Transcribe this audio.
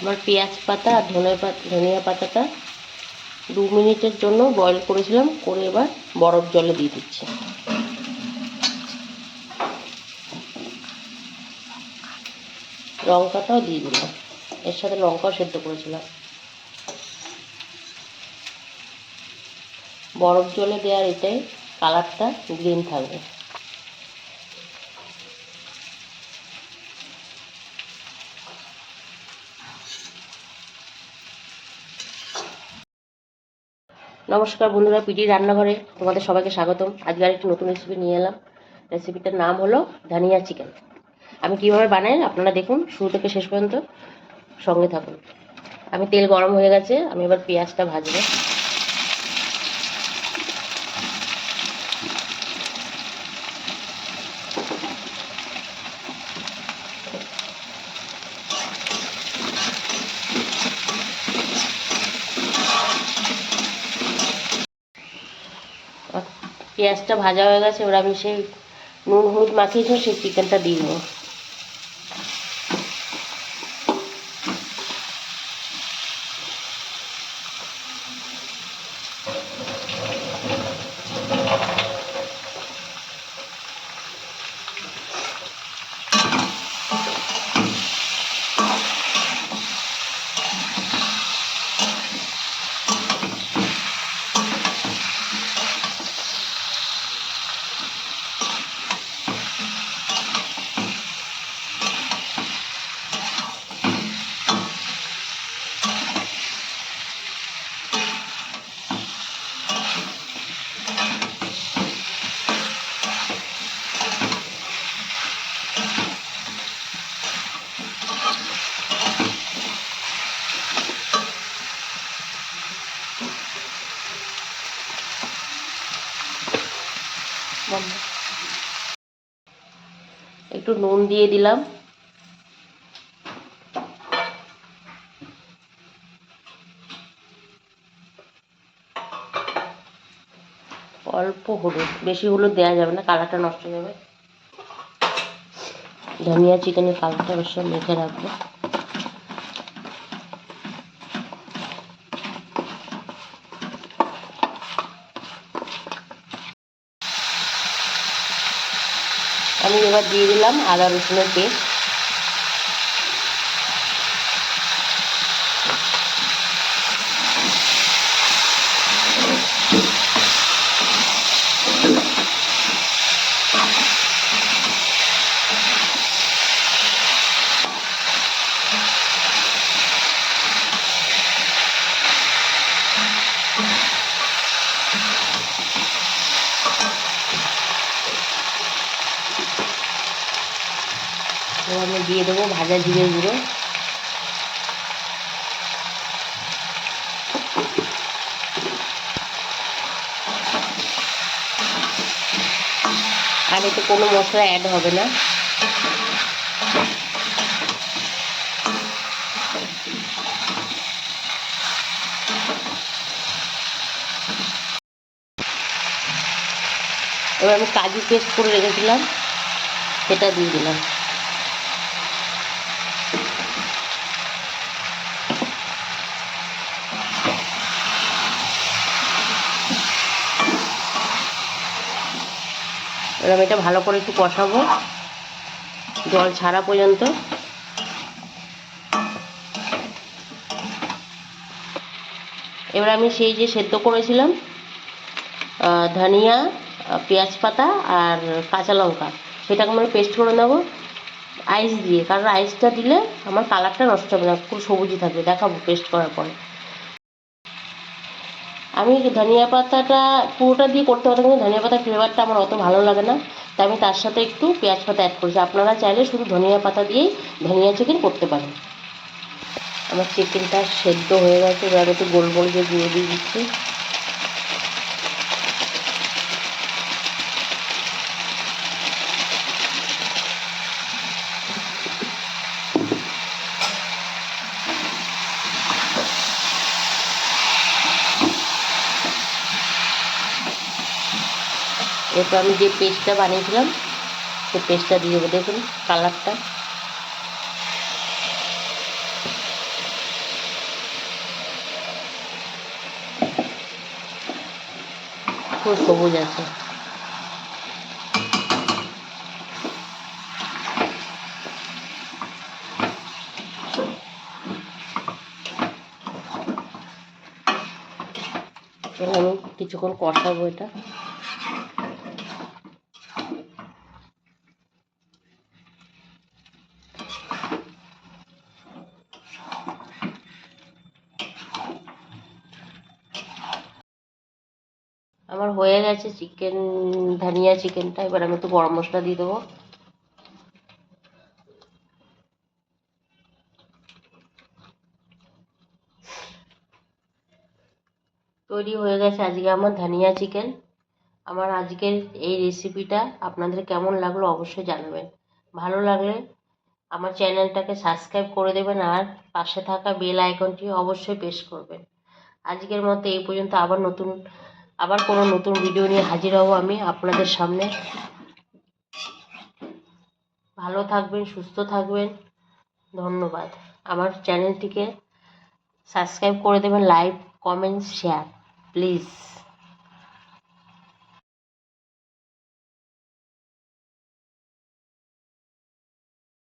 আমার পেঁয়াজ পাতা আর ধনিয়া পাতাটা 2 মিনিটের জন্য বয়েল করেছিলাম, করে এবার বরফ জলে দিয়ে দিচ্ছি। লঙ্কাটাও দিয়ে দিলাম, এর সাথে লঙ্কাও সেদ্ধ করেছিলাম। বরফ জলে দেওয়ার এটাই কালারটা গ্রিন থাকবে। নমস্কার বন্ধুরা, পিডি রান্নাঘরে তোমাদের সবাইকে স্বাগতম। আজকে আরেকটি নতুন রেসিপি নিয়ে এলাম। রেসিপিটার নাম হলো ধনিয়া চিকেন। আমি কিভাবে বানাই আপনারা দেখুন, শুরু থেকে শেষ পর্যন্ত সঙ্গে থাকুন। আমি তেল গরম হয়ে গেছে, আমি এবার পেঁয়াজটা ভাজবো। পেঁয়াজটা ভাজা হয়ে গেছে, এবার আমি সেই নুন হলুদ মাখিয়েছি সেই চিকেনটা দিয়ে দেবো। একটু নুন দিয়ে দিলাম, অল্প হলুদ, বেশি হলুদ দেওয়া যাবে না, কালারটা নষ্ট হয়ে যাবে। ধনিয়া চিকেনের কালারটা অবশ্য মেখে রাখবো। আমি এবার দিয়ে দিলাম আদা রসুনের পেস্ট। এবার আমি দিয়ে দেবো ভাজা জিরে গুঁড়ো। আর এতে কোনো মশলা অ্যাড হবে না। এবার আমি কাজু পেস্ট করে রেখেছিলাম, সেটা দিয়ে দিলাম। এবার আমি এটা ভালো করে একটু কষাবো জল ছাড়া পর্যন্ত। এবার আমি সেই যে সেদ্ধ করেছিলাম ধনিয়া, পেঁয়াজ পাতা আর কাঁচা লঙ্কা, সেটাকে আমরা পেস্ট করে নেবো আইস দিয়ে, কারণ আইসটা দিলে আমার কালারটা নষ্ট হবে না, খুব সবুজই থাকবে, দেখাবো পেস্ট করার পরে। আমি ধনিয়া পাতাটা পুরোটা দিয়ে করতে পারতাম, কিন্তু ধনিয়া পাতার ফ্লেভারটা আমার অত ভালো লাগে না, তাই আমি তার সাথে একটু পেঁয়াজ পাতা অ্যাড করেছি। আপনারা চাইলে শুধু ধনিয়া পাতা দিয়েই ধনিয়া চিকেন করতে পারেন। আমার চিকেনটা সেদ্ধ হয়ে গেছে, এবার একটু গোলমরিচের গুঁড়ো দিয়ে দিচ্ছি। এরপর আমি যে পেস্টটা বানিয়েছিলাম সেই পেস্টটা দিয়ে দেবো। দেখুন কালারটা, পুরো সবুজ আছে। আমি কিছুক্ষণ কষাবো এটা। আমার হয়ে গেছে চিকেন, ধনিয়া চিকেনটা। এবার আমি একটু গরম মশলা দিয়ে দেবো। তৈরি হয়ে গেছে আজকে আমার ধনিয়া চিকেন। আমার আজকের এই রেসিপিটা আপনাদের কেমন লাগলো অবশ্যই জানাবেন। ভালো লাগলে আমার চ্যানেলটাকে সাবস্ক্রাইব করে দেবেন আর পাশে থাকা বেল আইকনটি অবশ্যই প্রেস করবেন। আজকের মতো এই পর্যন্ত। আবার কোনো নতুন ভিডিও নিয়ে হাজির হব আমি আপনাদের সামনে। ভালো থাকবেন, সুস্থ থাকবেন। ধন্যবাদ। আমার চ্যানেলটিকে সাবস্ক্রাইব করে দেবেন, লাইক, কমেন্ট, শেয়ার প্লিজ।